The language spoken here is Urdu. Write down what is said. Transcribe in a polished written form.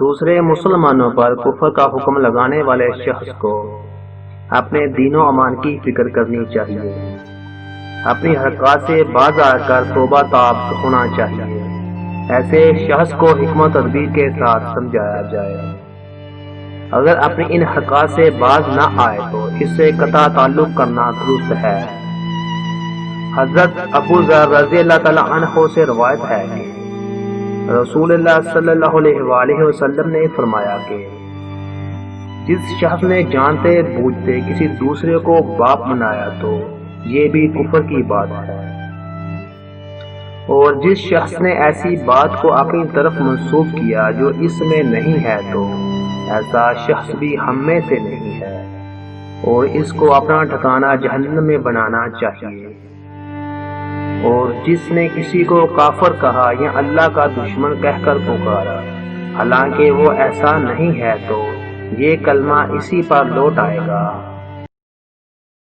دوسرے مسلمانوں پر کفر کا حکم لگانے والے شخص کو اپنے دین و امان کی فکر کرنی چاہیے، اپنی حرکات سے باز آ کر توبہ طاب ہونا چاہیے۔ ایسے شخص کو حکمت و تدبیر کے ساتھ سمجھایا جائے، اگر اپنی ان حرکات سے باز نہ آئے تو اس سے قطع تعلق کرنا درست ہے۔ حضرت ابو ذر رضی اللہ تعالی عنہ سے روایت ہے کہ رسول اللہ صلی اللہ علیہ وآلہ وسلم نے فرمایا کہ جس شخص نے جانتے بوجھتے کسی دوسرے کو باپ بنایا تو یہ بھی کفر کی بات ہے، اور جس شخص نے ایسی بات کو اپنی طرف منسوب کیا جو اس میں نہیں ہے تو ایسا شخص بھی ہم میں سے نہیں ہے، اور اس کو اپنا ٹھکانہ جہنم میں بنانا چاہیے۔ اور جس نے کسی کو کافر کہا یا اللہ کا دشمن کہہ کر پکارا حالانکہ وہ ایسا نہیں ہے تو یہ کلمہ اسی پر لوٹ آئے گا۔